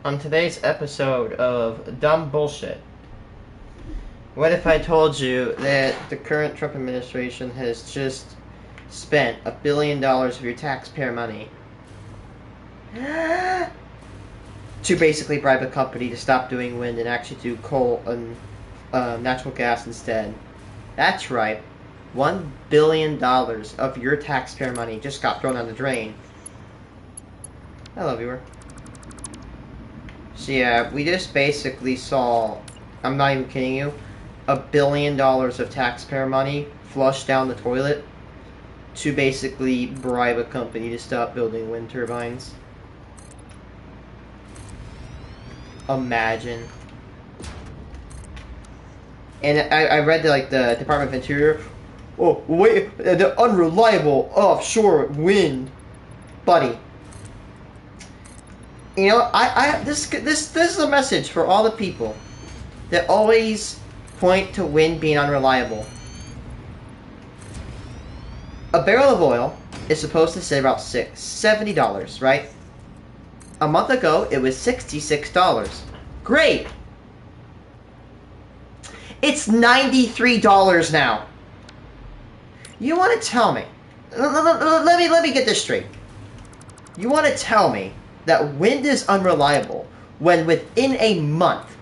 On today's episode of Dumb Bullshit, what if I told you that the current Trump administration has just spent $1 billion of your taxpayer money to basically bribe a company to stop doing wind and actually do coal and natural gas instead? That's right. $1 billion of your taxpayer money just got thrown down the drain. Hello, viewer. So yeah, we just basically saw, I'm not even kidding you, $1 billion of taxpayer money flushed down the toilet to basically bribe a company to stop building wind turbines. Imagine. And I read that, the Department of Interior, oh wait, the unreliable offshore wind, buddy. You know, this is a message for all the people that always point to wind being unreliable. A barrel of oil is supposed to save about $70, right? A month ago, it was $66. Great! It's $93 now. You want to tell me? Let me get this straight. You want to tell me that wind is unreliable when within a month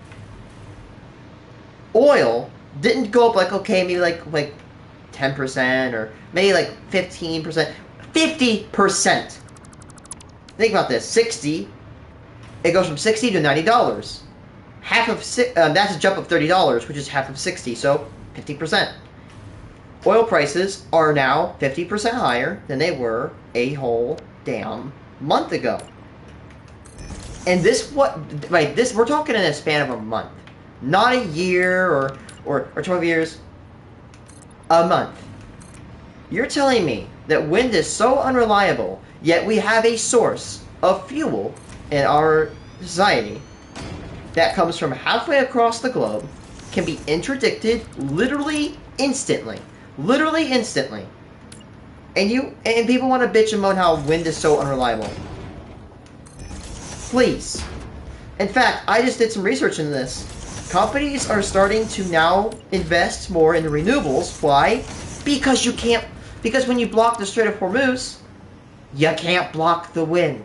oil didn't go up maybe like 10% or maybe like 15%, 50%. Think about this: 60. It goes from $60 to $90. Half of that's a jump of $30, which is half of 60, so 50%. Oil prices are now 50% higher than they were a whole damn month ago. And we're talking in a span of a month. Not a year or 12 years. A month. You're telling me that wind is so unreliable, yet we have a source of fuel in our society that comes from halfway across the globe, can be interdicted literally instantly. Literally instantly. And people want to bitch and moan how wind is so unreliable. Please. In fact, I just did some research into this. Companies are starting to now invest more in the renewables. Why? Because when you block the Strait of Hormuz, you can't block the wind.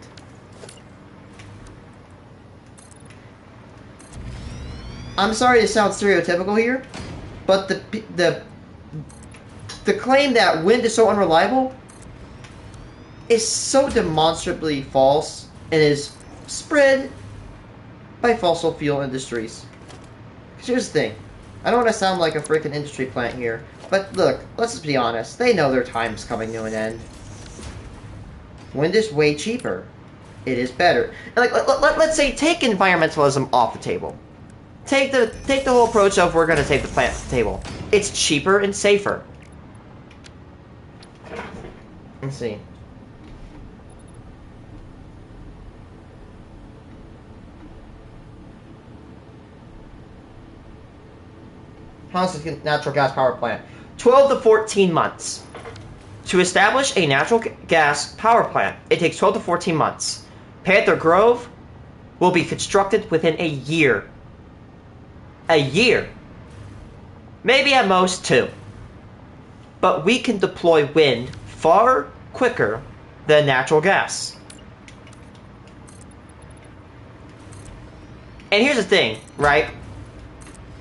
I'm sorry to sound stereotypical here, but the claim that wind is so unreliable is so demonstrably false and is spread by fossil fuel industries. Here's the thing. I don't want to sound like a freaking industry plant here, but look, let's just be honest. They know their time's coming to an end. Wind is way cheaper. It is better. Let's say, take environmentalism off the table. Take the whole approach of we're going to take the planet off the table. It's cheaper and safer. Let's see. Natural gas power plant. 12 to 14 months. To establish a natural gas power plant, it takes 12 to 14 months. Panther Grove will be constructed within a year. A year. Maybe at most 2. But we can deploy wind far quicker than natural gas. And here's the thing, right?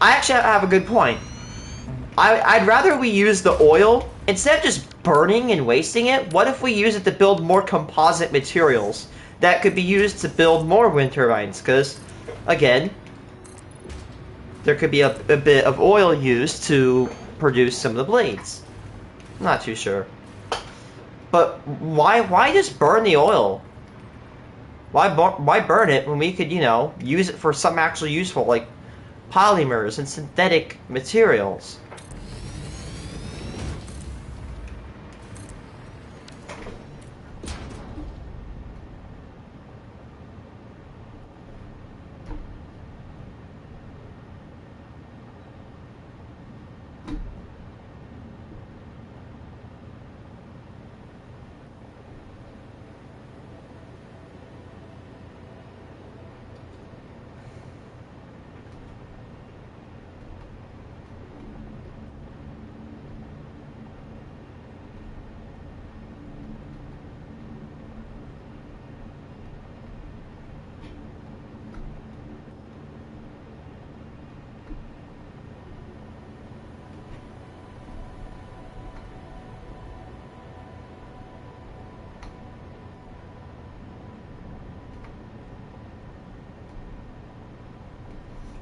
I actually have a good point. I'd rather we use the oil, instead of just burning and wasting it, what if we use it to build more composite materials that could be used to build more wind turbines? Because, again, there could be a bit of oil used to produce some of the blades. I'm not too sure. But why just burn the oil? Why burn it when we could, use it for something actually useful, like polymers and synthetic materials?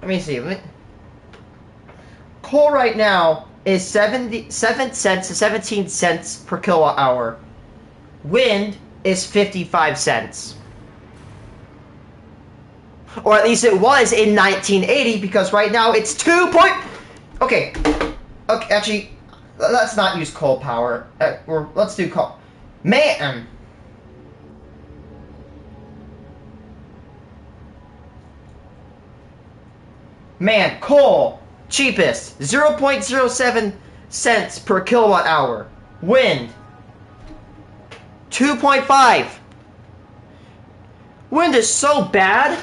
Let me see. Coal right now is 7 cents to 17 cents per kilowatt hour. Wind is 55 cents. Or at least it was in 1980, because right now it's 2 point... Okay, actually, let's not use coal power. Let's do coal. Man! Man, coal, cheapest, 0.07 cents per kilowatt hour. Wind, 2.5. Wind is so bad.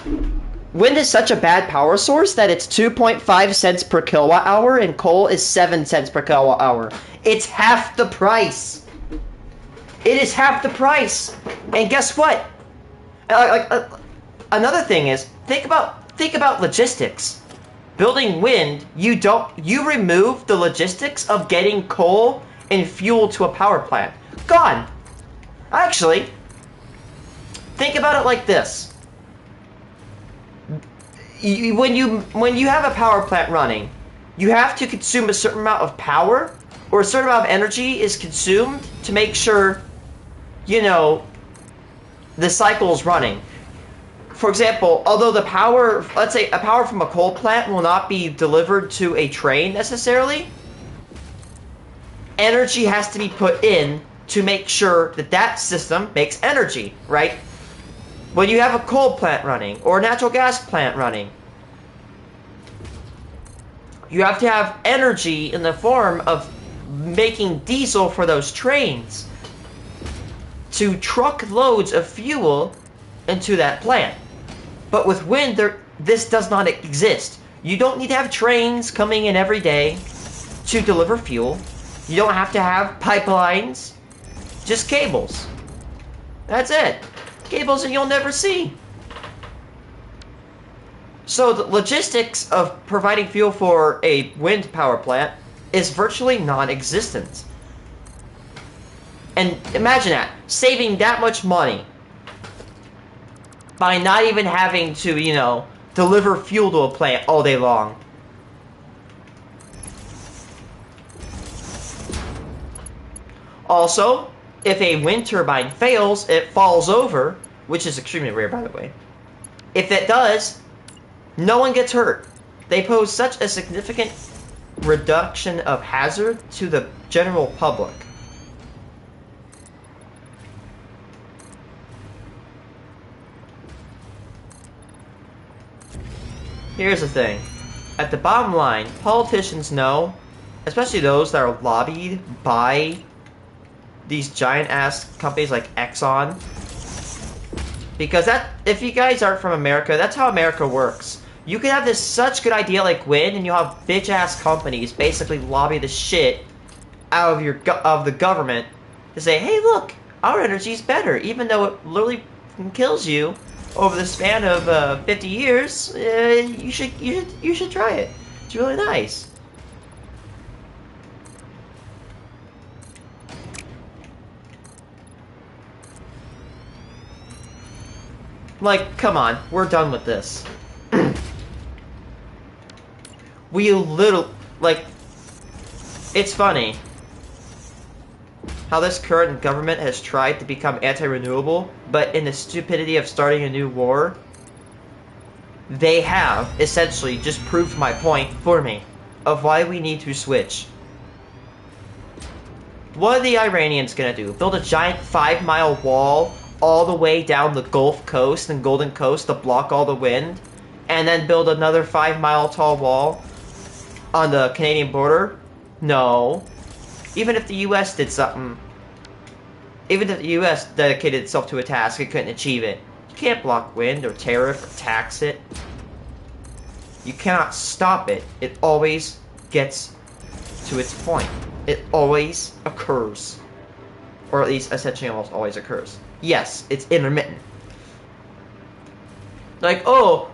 Wind is such a bad power source that it's 2.5 cents per kilowatt hour, and coal is 7 cents per kilowatt hour. It's half the price. It is half the price. And guess what? Another thing is, think about logistics. Building wind, you remove the logistics of getting coal and fuel to a power plant. Gone. Actually, think about it like this. When you have a power plant running, you have to consume a certain amount of power, or a certain amount of energy is consumed to make sure, you know, the cycle is running. For example, although the power, let's say a power from a coal plant will not be delivered to a train necessarily, energy has to be put in to make sure that that system makes energy, right? When you have a coal plant running or a natural gas plant running, you have to have energy in the form of making diesel for those trains to truck loads of fuel into that plant. But with wind, this does not exist. You don't need to have trains coming in every day to deliver fuel. You don't have to have pipelines, just cables. That's it. Cables that you'll never see. So the logistics of providing fuel for a wind power plant is virtually non-existent. And imagine that, saving that much money by not even having to, you know, deliver fuel to a plant all day long. Also, if a wind turbine fails, it falls over, which is extremely rare, by the way. If it does, no one gets hurt. They pose such a significant reduction of hazard to the general public. Here's the thing. At the bottom line, politicians know, especially those that are lobbied by these giant-ass companies like Exxon, because if you guys aren't from America, that's how America works. You can have this such good idea like wind, and you'll have bitch-ass companies basically lobby the shit out of the government to say, hey, look, our energy's better, even though it literally kills you over the span of 50 years. You should try it. It's really nice. Like, come on, we're done with this. We literally, like, it's funny how this current government has tried to become anti-renewable, but in the stupidity of starting a new war, they have essentially just proved my point for me of why we need to switch. What are the Iranians gonna do? Build a giant 5-mile wall all the way down the Gulf Coast and Golden Coast to block all the wind, and then build another 5-mile tall wall on the Canadian border? No. Even if the US did something, even if the US dedicated itself to a task, it couldn't achieve it. You can't block wind or tariff or tax it. You cannot stop it. It always gets to its point. It always occurs. Or at least essentially almost always occurs. Yes, it's intermittent. Like, oh,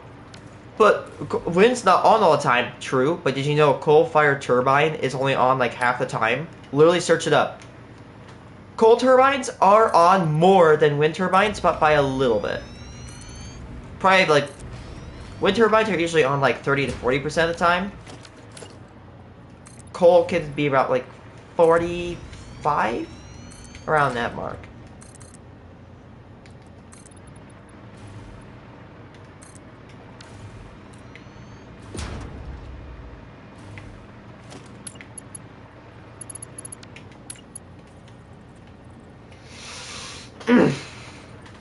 but wind's not on all the time. True, but did you know a coal-fired turbine is only on like half the time? Literally search it up. Coal turbines are on more than wind turbines, but by a little bit. Probably like Wind turbines are usually on like 30 to 40% of the time. Coal can be about like 45, around that mark.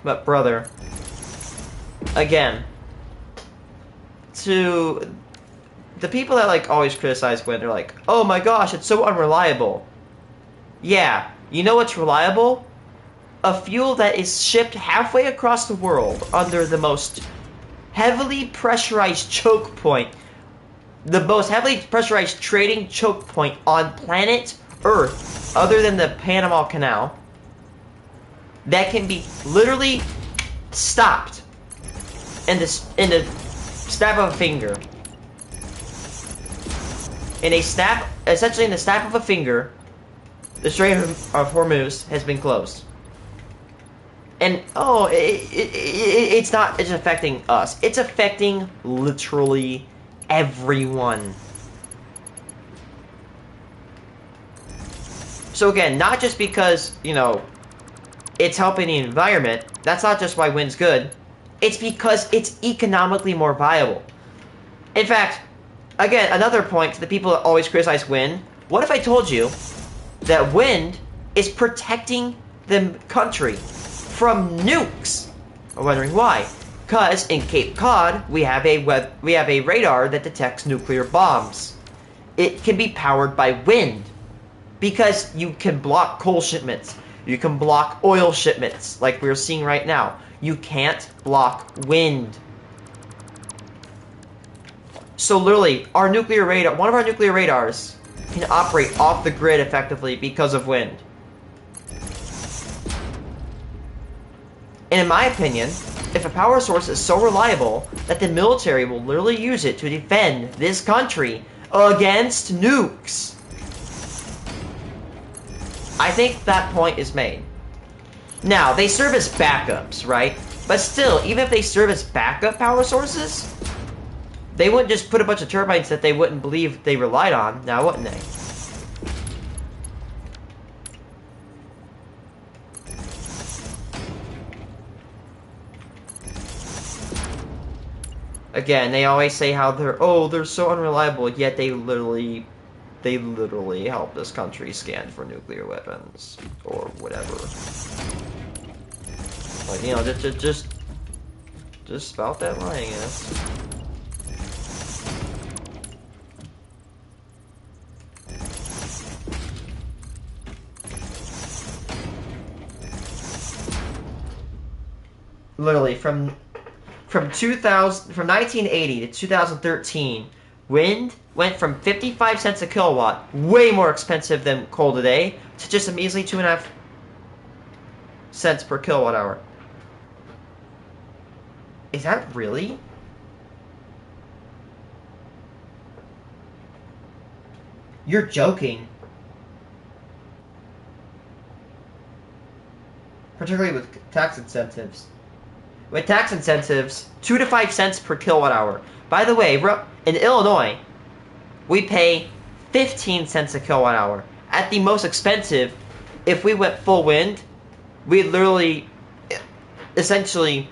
But brother, again, to the people that like always criticize wind, they're like, oh my gosh, it's so unreliable. Yeah, you know what's reliable? A fuel that is shipped halfway across the world under the most heavily pressurized choke point, the most heavily pressurized trading choke point on planet Earth, other than the Panama Canal, that can be literally stopped in the snap of a finger. Essentially in the snap of a finger, the Strait of Hormuz has been closed. And it's not just affecting us. It's affecting literally everyone. So again, not just because, you know, it's helping the environment. That's not just why wind's good. It's because it's economically more viable. In fact, again, another point to the people that always criticize wind. What if I told you that wind is protecting the country from nukes? I'm wondering why. Because in Cape Cod, we have a radar that detects nuclear bombs. It can be powered by wind. Because you can block coal shipments. You can block oil shipments, like we're seeing right now. You can't block wind. So literally, our nuclear radar, one of our nuclear radars, can operate off the grid effectively because of wind. And in my opinion, if a power source is so reliable that the military will literally use it to defend this country against nukes, I think that point is made. Now, they serve as backups, right? But still, even if they serve as backup power sources, they wouldn't just put a bunch of turbines that they wouldn't believe they relied on, now wouldn't they? Again, they always say how they're so unreliable, yet they literally help this country scan for nuclear weapons or whatever. Like, you know, just spout that lying ass. Literally from 1980 to 2013, wind went from 55 cents a kilowatt, way more expensive than coal today, to just a measly 2.5 cents per kilowatt hour. Is that really? You're joking. Particularly with tax incentives. With tax incentives, 2 to 5 cents per kilowatt hour. By the way, in Illinois, we pay 15 cents a kilowatt hour. At the most expensive, if we went full wind, we'd literally, essentially,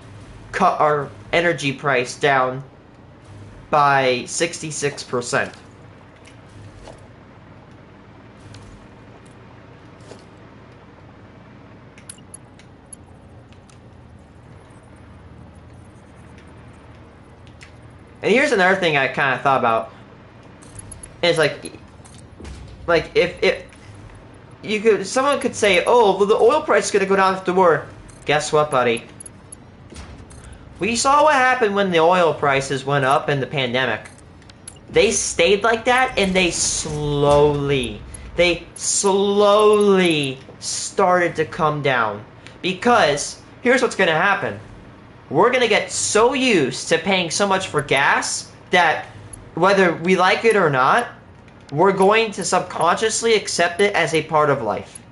cut our energy price down by 66%. And here's another thing I kind of thought about. It's like if someone could say, oh, well, the oil price is going to go down after the war. Guess what, buddy? We saw what happened when the oil prices went up in the pandemic. They stayed like that, and they slowly started to come down. Because here's what's going to happen. We're going to get so used to paying so much for gas that whether we like it or not, we're going to subconsciously accept it as a part of life.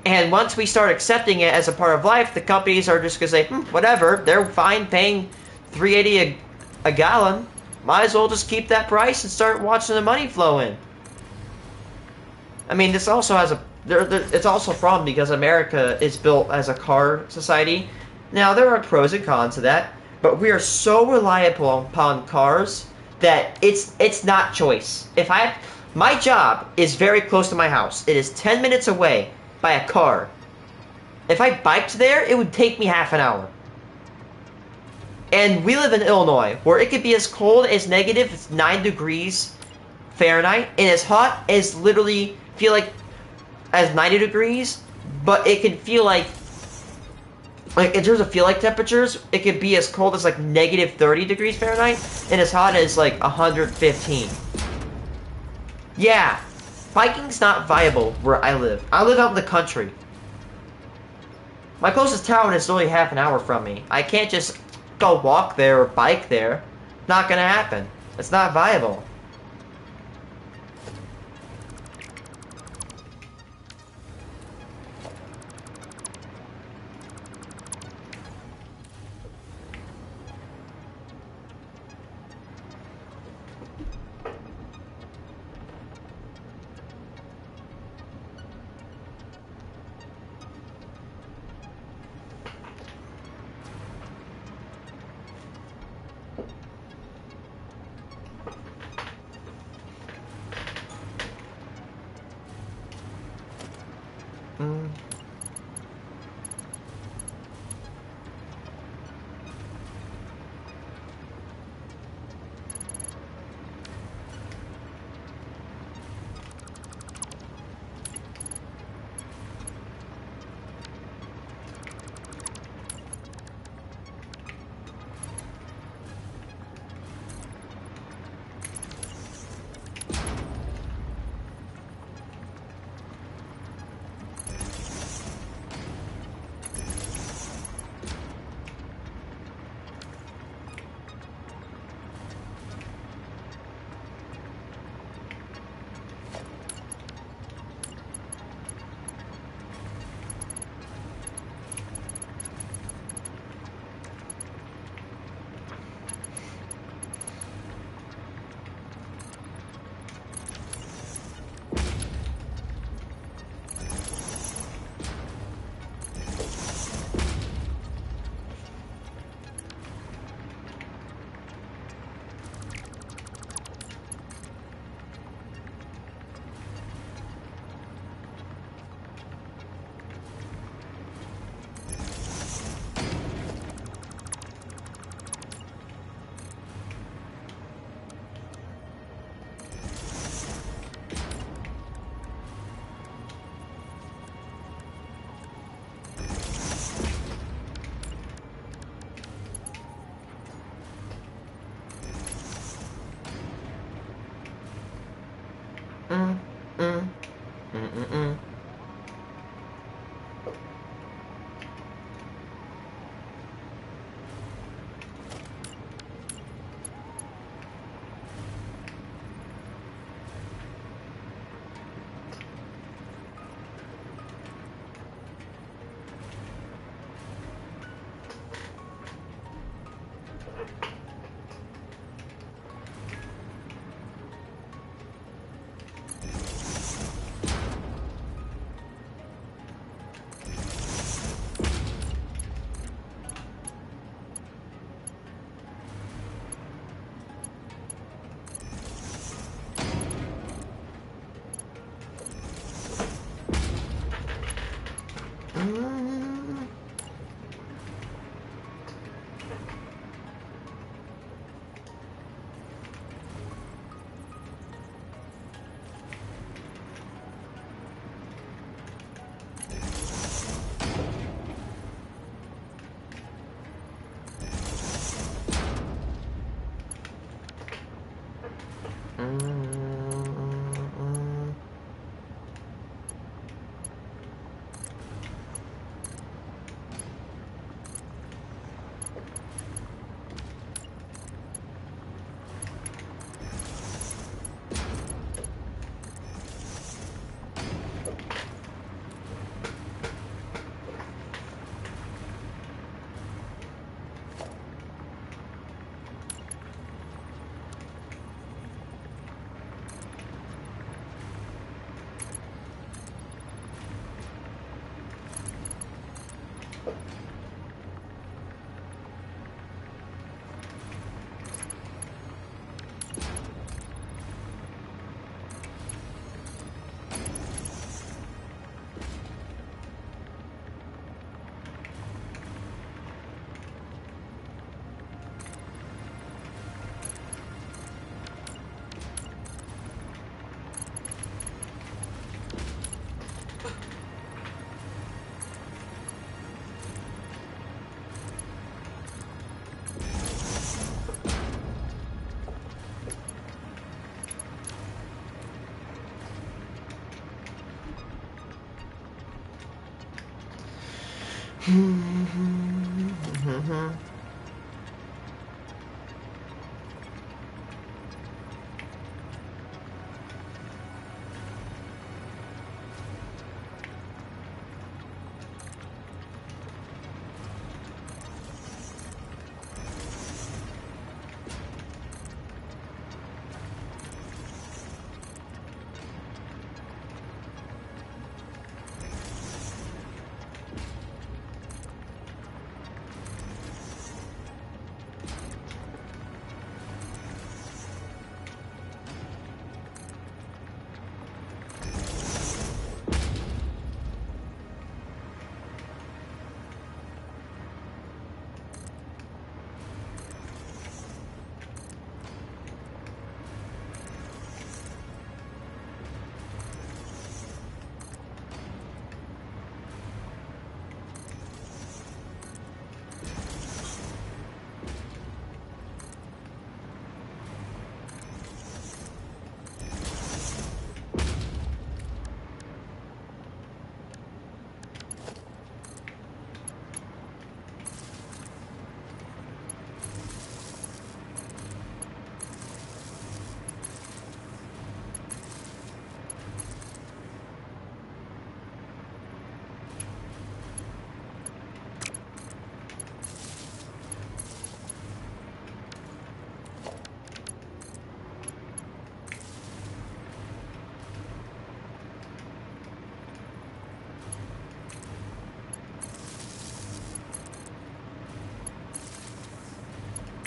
And once we start accepting it as a part of life, the companies are just going to say, whatever, they're fine paying $3.80 a gallon. Might as well just keep that price and start watching the money flow in. I mean, this also has it's also a problem because America is built as a car society. Now, there are pros and cons to that, but we are so reliable upon cars that it's not choice. My job is very close to my house. It is 10 minutes away by a car. If I biked there, it would take me half an hour. And we live in Illinois, where it could be as cold as negative 9 degrees Fahrenheit, and as hot as literally feel like as 90 degrees, but it can feel like in terms of feel like temperatures, it could be as cold as like negative 30 degrees Fahrenheit, and as hot as like 115. Yeah, biking's not viable where I live. I live out in the country. My closest town is only half an hour from me. I can't just go walk there or bike there. Not gonna happen. It's not viable.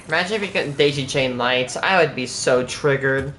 Imagine if you couldn't daisy chain lights. I would be so triggered.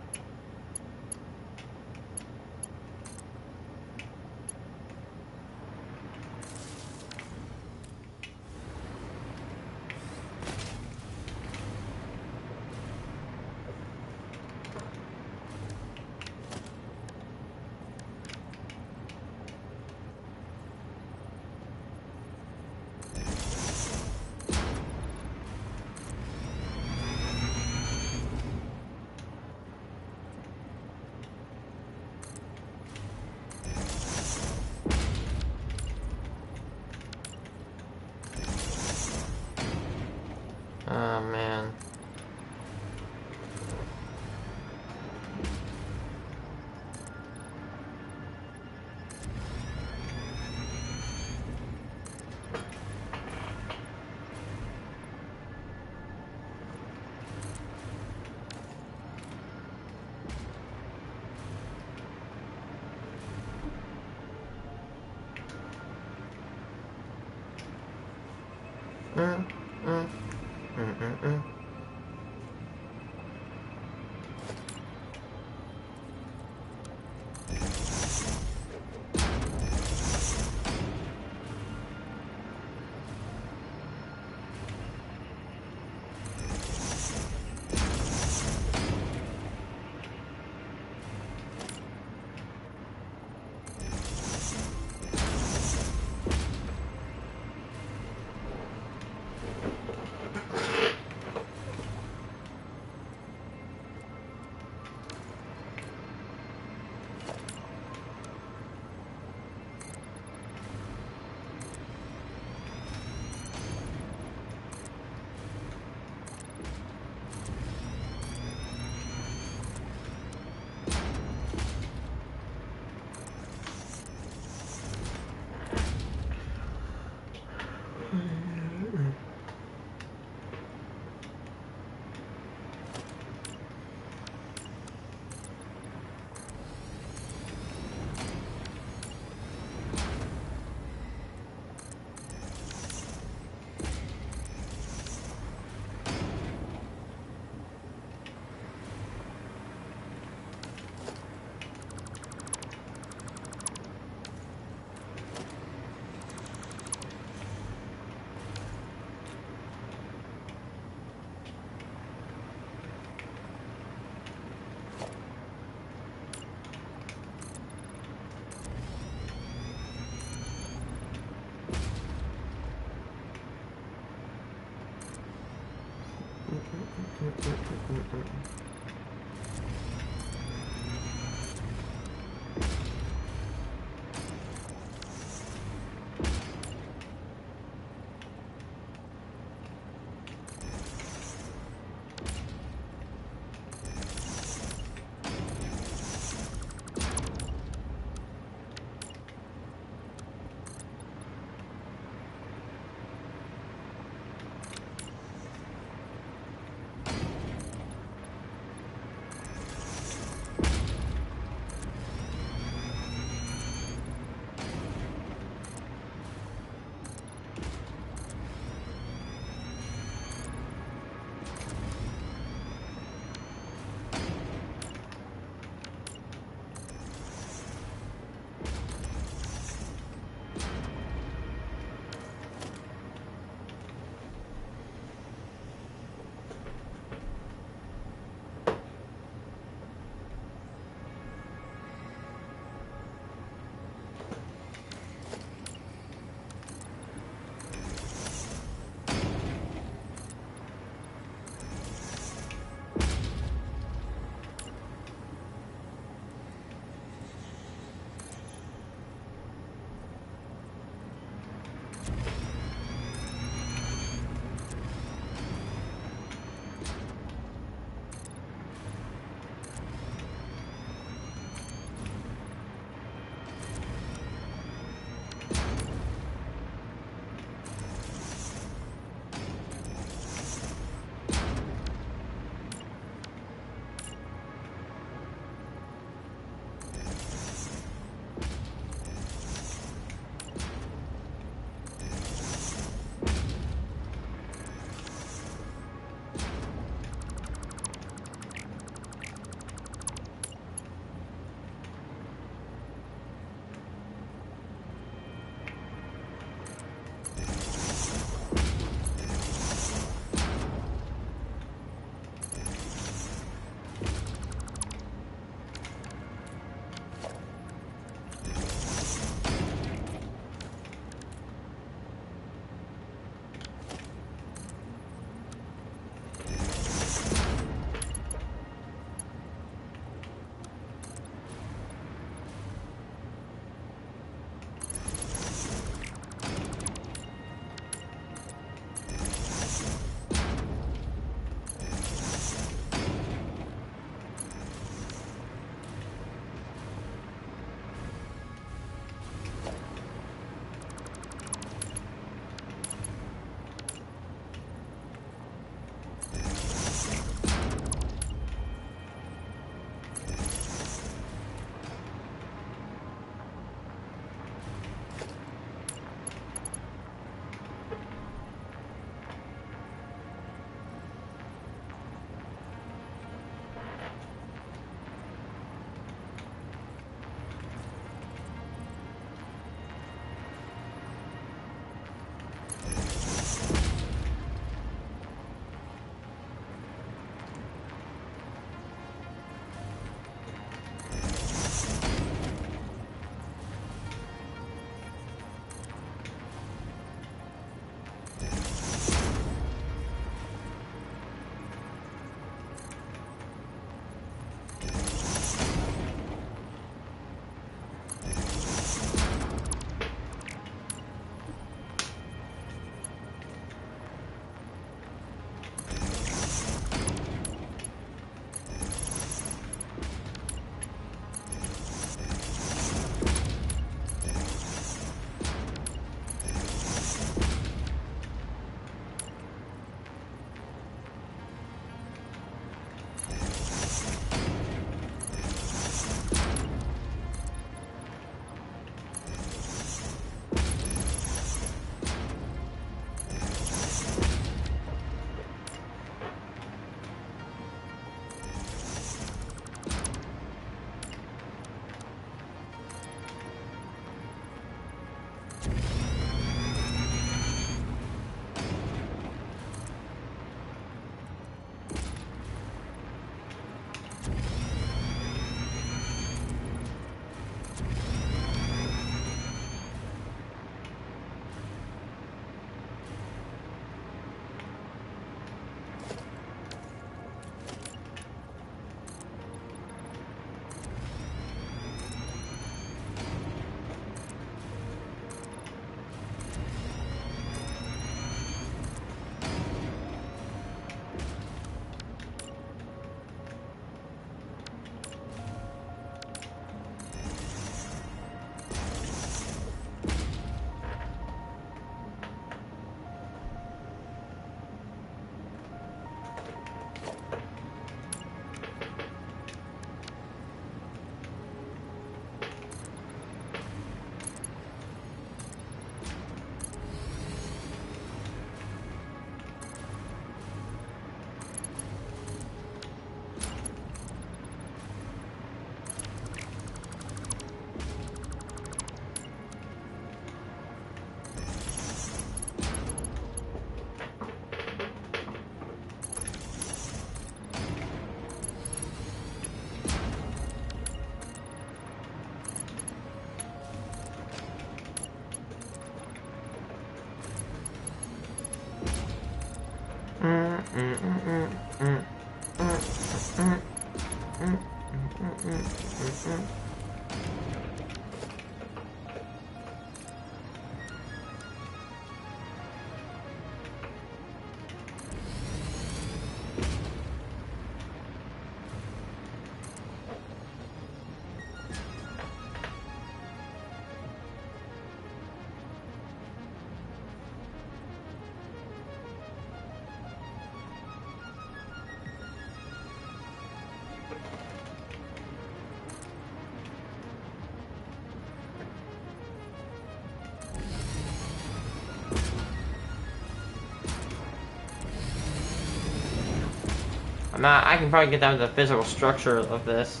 I can probably get down to the physical structure of this,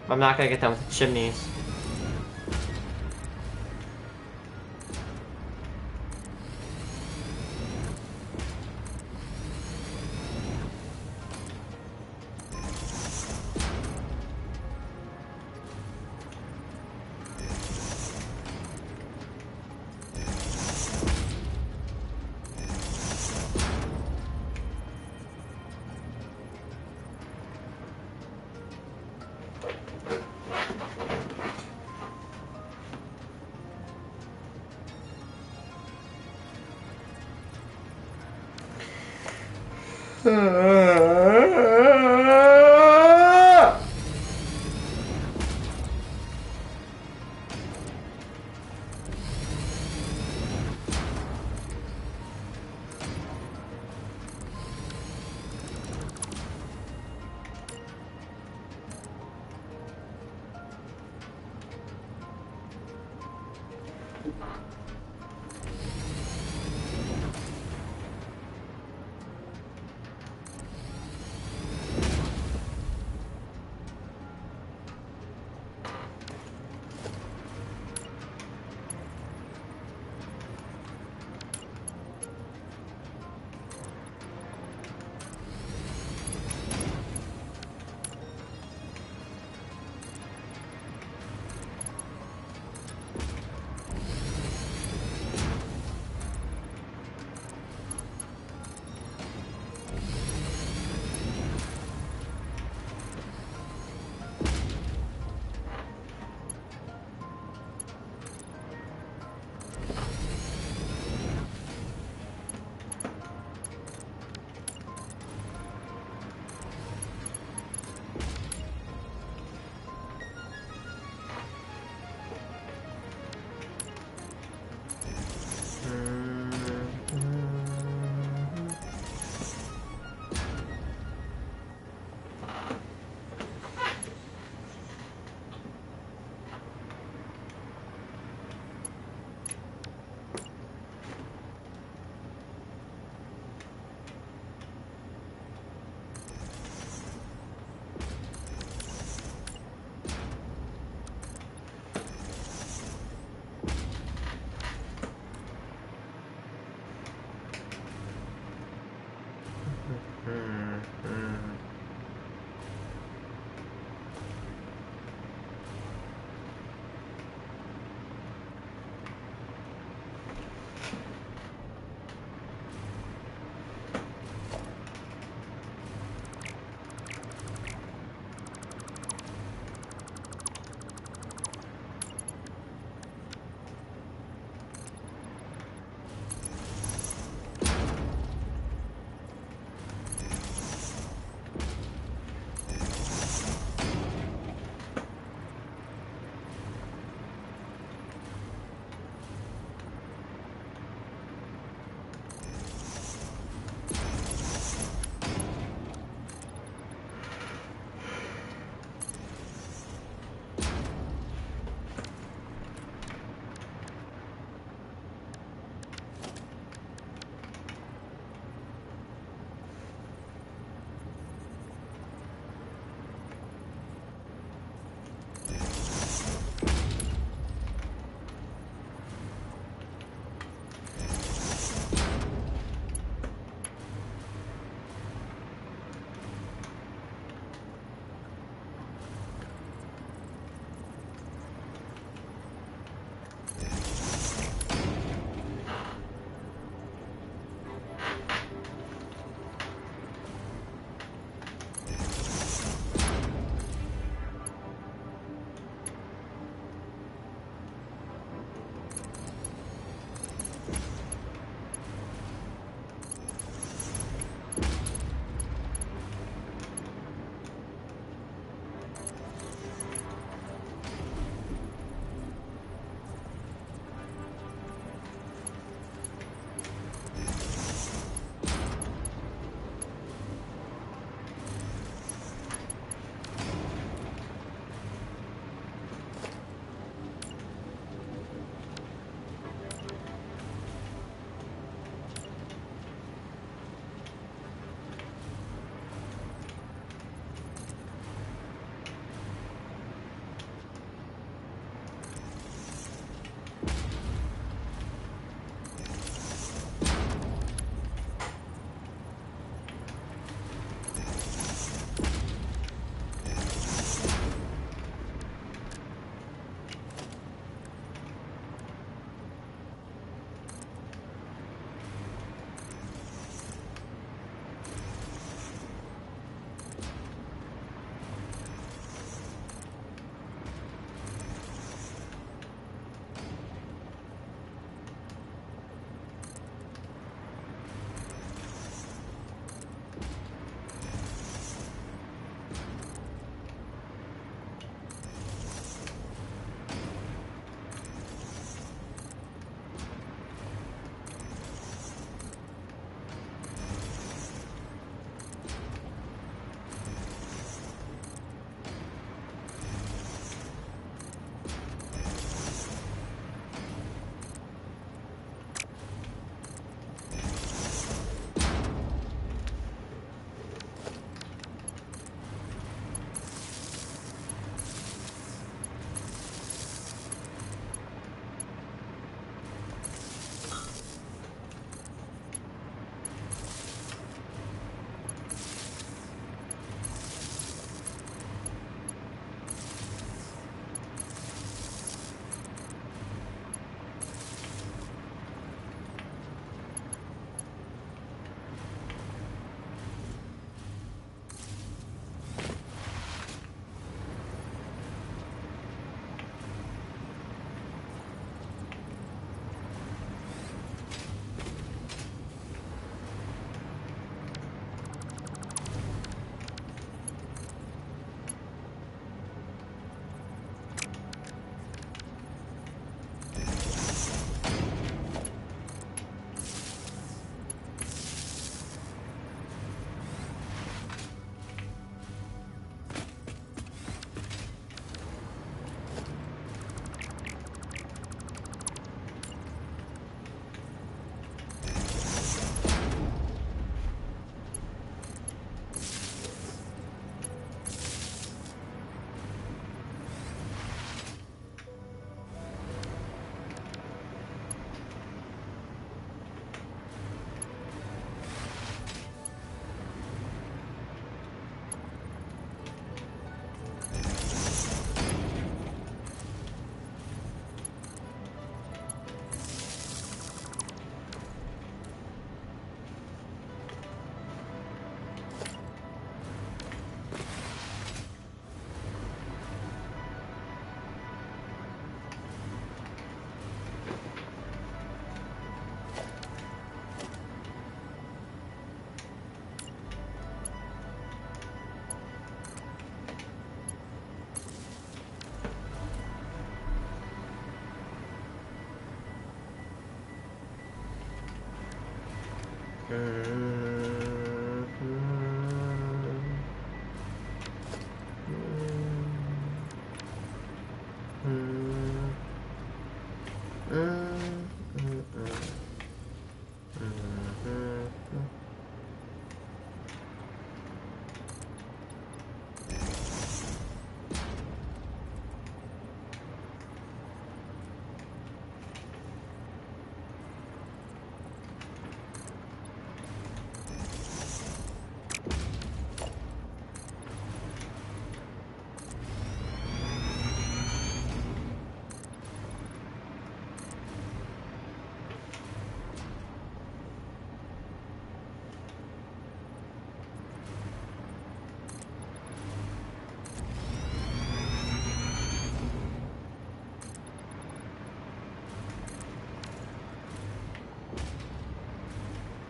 but I'm not gonna get down with the chimneys.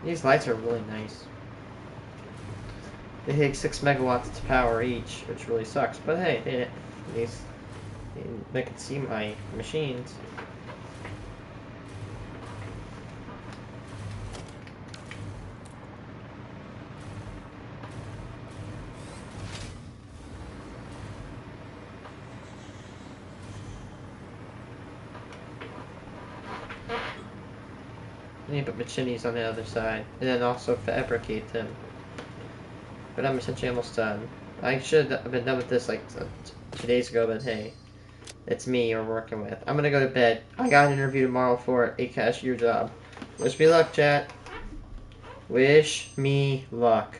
These lights are really nice. They take 6 megawatts to power each, which really sucks. But hey, at least they can see my machines. I need to put my chimneys on the other side, and then also fabricate them. But I'm essentially almost done. I should have been done with this like 2 days ago, but hey, it's me you're working with. I'm gonna go to bed. I got an interview tomorrow for a cashier job. Wish me luck, chat. Wish me luck.